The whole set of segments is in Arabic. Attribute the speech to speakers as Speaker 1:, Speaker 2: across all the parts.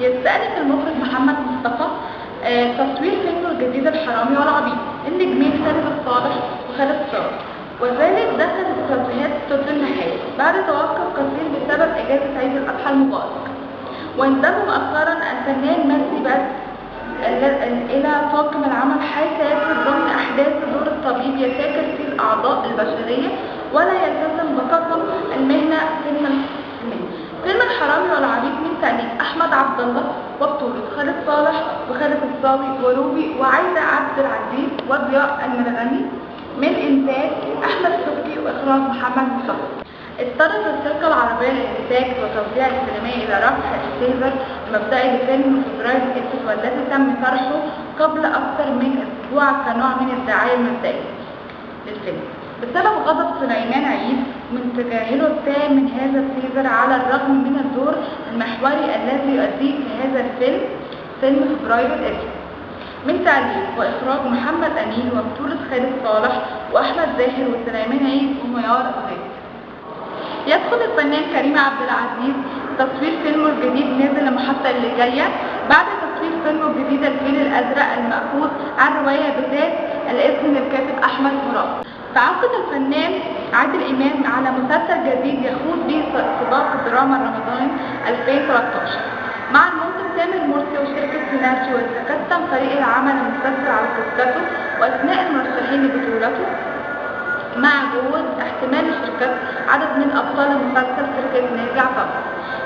Speaker 1: يستأنف المخرج محمد مصطفى تصوير فيلمه الجديد الحرامي والعبيط النجمين خالد الصالح وخالد صالح، وذلك دخل التوجيهات ضد النحاس بعد توقف قصير بسبب إجازة عيد الأضحى المبارك. وانضم مؤخرا الفنان مجدي بدر إلى طاقم العمل، حيث يدخل ضمن أحداث دور الطبيب يتاجر في الأعضاء البشرية ولا يلتزم بقسم المهنة. فيلم الحرامي والعبيط من تأليف أحمد عبد الله وبطولة خالد صالح وخالد الصاوي وروبي وعايدة عبد العزيز وضياء المرغني، من إنتاج أحمد صبحي وإخراج محمد مصطفى. اضطرت الشركة العربية للإنتاج والتوزيع السينمائي إلى رفع التيزر المبدئي لفيلم فبراير الأسود، والذي تم طرحه قبل أكثر من أسبوع كنوع من الدعاية المبدئية للفيلم، بسبب غضب سليمان عيد من تجاهله التام من هذا التيزر، على الرغم من الدور المحوري الذي يؤديه في هذا الفيلم، فيلم فبراير الأسود، من تأليف وإخراج محمد أمين وبطولة خالد صالح وأحمد زاهر وسليمان عيد وميار غيث. يدخل الفنان كريم عبد العزيز تصوير فيلمه الجديد نازل المحطة اللي جاية بعد تصوير فيلمه الجديد الفيل الأزرق المأخوذ عن رواية بذات الاسم للكاتب أحمد مراد. تعاقد الفنان عادل إمام على مسلسل جديد يخوض به سباق الدراما رمضان 2013 مع المنتج تامر مرسي وشركة سينارشي، ويتقدم فريق العمل المسلسل على قصته وأسماء المرشحين لبطولته، مع جهود احتمال شركة عدد من أبطال المسلسل شركة ناجي عطا.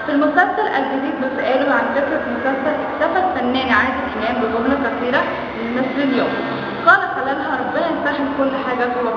Speaker 1: في المسلسل الجديد بسؤاله عن فكرة المسلسل، اكتفى الفنان عادل إمام بجملة قصيرة من مصر اليوم قال خلالها: ربنا يسهل كل حاجة جوه